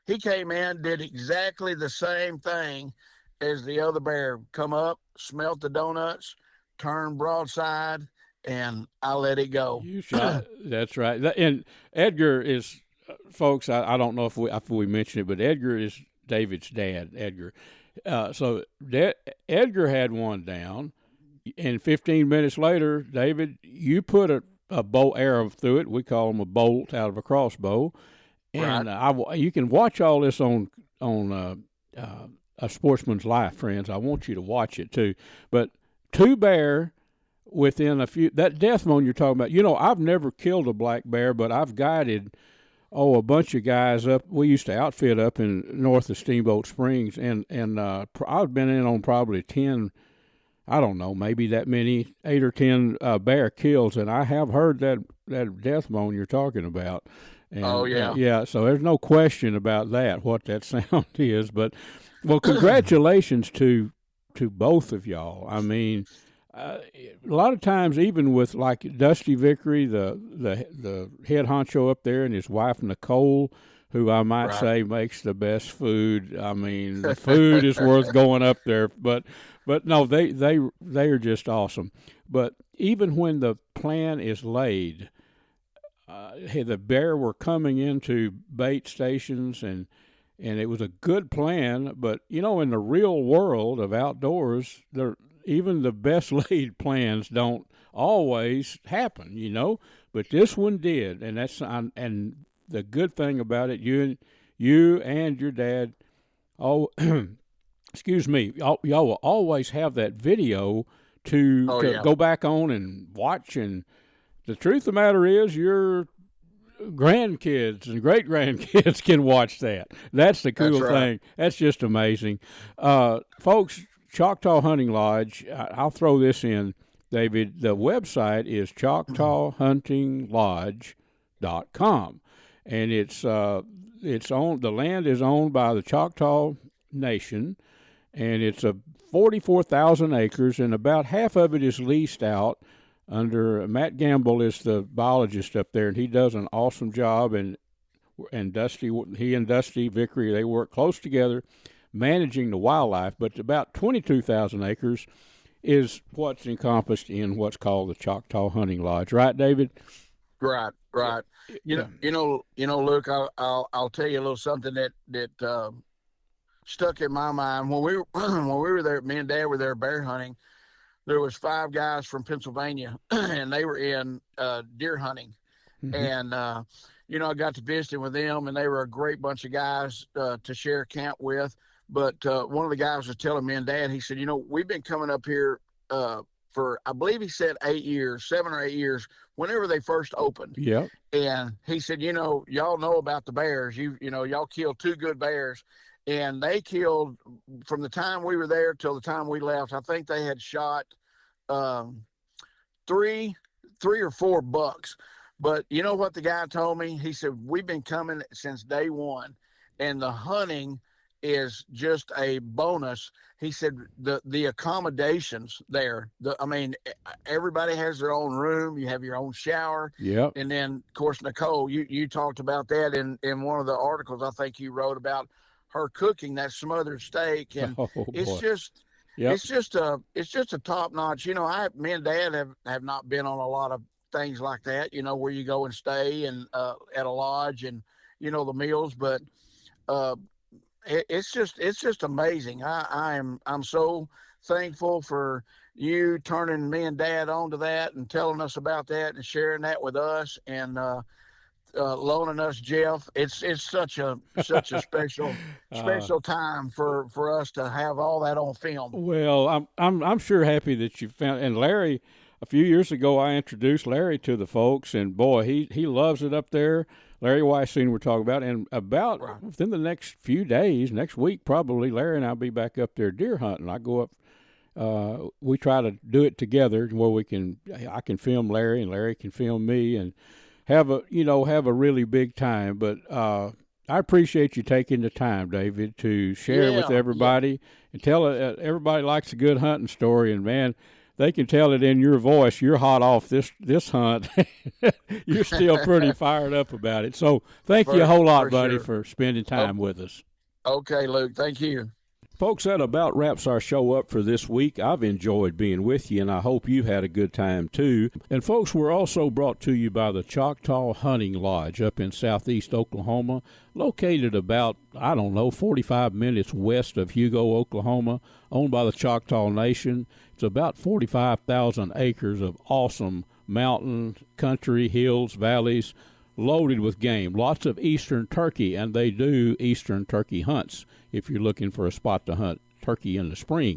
[SPEAKER 7] he came in, did exactly the same thing as the other bear. Come up, smelt the donuts, turned broadside, and I let it go.
[SPEAKER 3] You shot. That's right. And Edgar is, folks, I don't know if we mentioned it, but Edgar is David's dad, Edgar. So Edgar had one down, and 15 minutes later, David, you put a bow arrow through it. We call them a bolt out of a crossbow. And right. You can watch all this on A Sportsman's Life, friends. I want you to watch it too. But 2 bear within a few, that death moan you're talking about, I've never killed a black bear, but I've guided a bunch of guys up. We used to outfit up in north of Steamboat Springs, and I've been in on probably 10, I don't know, maybe that many, 8 or 10 bear kills, and I have heard that death moan you're talking about. And, yeah. So there's no question about that, what that sound is. But well, congratulations to both of y'all. I mean, a lot of times, even with like Dusty Vickery, the head honcho up there, and his wife Nicole, who I might say makes the best food. I mean, the food is worth going up there. But no, they are just awesome. But even when the plan is laid, the bear were coming into bait stations, and it was a good plan. But in the real world of outdoors, even the best laid plans don't always happen, but this one did. And and the good thing about it, you and your dad, excuse me, y'all will always have that video to go back on and watch. And the truth of the matter is, your grandkids and great-grandkids can watch that. That's the cool thing. That's just amazing. Folks, Choctaw Hunting Lodge, I'll throw this in, David. The website is ChoctawHuntingLodge.com, and it's the land is owned by the Choctaw Nation, and it's 44,000 acres, and about half of it is leased out. Under Matt Gamble is the biologist up there, and he does an awesome job. And he and Dusty Vickery, they work close together, managing the wildlife. But about 22,000 acres is what's encompassed in what's called the Choctaw Hunting Lodge, right, David?
[SPEAKER 7] Right. You know, Luke. I'll tell you a little something that stuck in my mind when we were there. Me and Dad were there bear hunting. There was 5 guys from Pennsylvania, and they were in deer hunting. Mm-hmm. And I got to visit with them, and they were a great bunch of guys to share camp with. But one of the guys was telling me and Dad, he said, we've been coming up here for, I believe he said 7 or 8 years, whenever they first opened.
[SPEAKER 3] Yeah.
[SPEAKER 7] And he said, y'all know about the bears. Y'all killed 2 good bears. And they killed, from the time we were there till the time we left, I think they had shot 3 or 4 bucks. But you know what the guy told me? He said, we've been coming since day one, and the hunting is just a bonus. He said the accommodations there, everybody has their own room. You have your own shower.
[SPEAKER 3] Yeah. And
[SPEAKER 7] then, of course, Nicole, you talked about that in one of the articles I think you wrote about her cooking that smothered steak, and it's just a top notch. Me and Dad have not been on a lot of things like that, where you go and stay and at a lodge and the meals, but it's just amazing. I'm so thankful for you turning me and Dad onto that and telling us about that and sharing that with us, and loaning us Jeff. It's such a special time for us to have all that on film.
[SPEAKER 3] Well, I'm sure happy that you found, and Larry, a few years ago I introduced Larry to the folks, and boy, he loves it up there. Larry Weishuhn we're talking about, and within the next few days, next week probably, Larry and I'll be back up there deer hunting. I go up, we try to do it together where I can film Larry and Larry can film me, and have a really big time. But I appreciate you taking the time, David, to share with everybody and tell it. Everybody likes a good hunting story, and man, they can tell it in your voice. You're hot off this hunt. You're still pretty fired up about it. So thank you a whole lot, buddy, for spending time with us.
[SPEAKER 7] Okay, Luke. Thank you.
[SPEAKER 3] Folks, that about wraps our show up for this week. I've enjoyed being with you, and I hope you had a good time, too. And, folks, we're also brought to you by the Choctaw Hunting Lodge up in southeast Oklahoma, located about, 45 minutes west of Hugo, Oklahoma, owned by the Choctaw Nation. It's about 45,000 acres of awesome mountain, country, hills, valleys, loaded with game. Lots of eastern turkey, and they do eastern turkey hunts if you're looking for a spot to hunt turkey in the spring.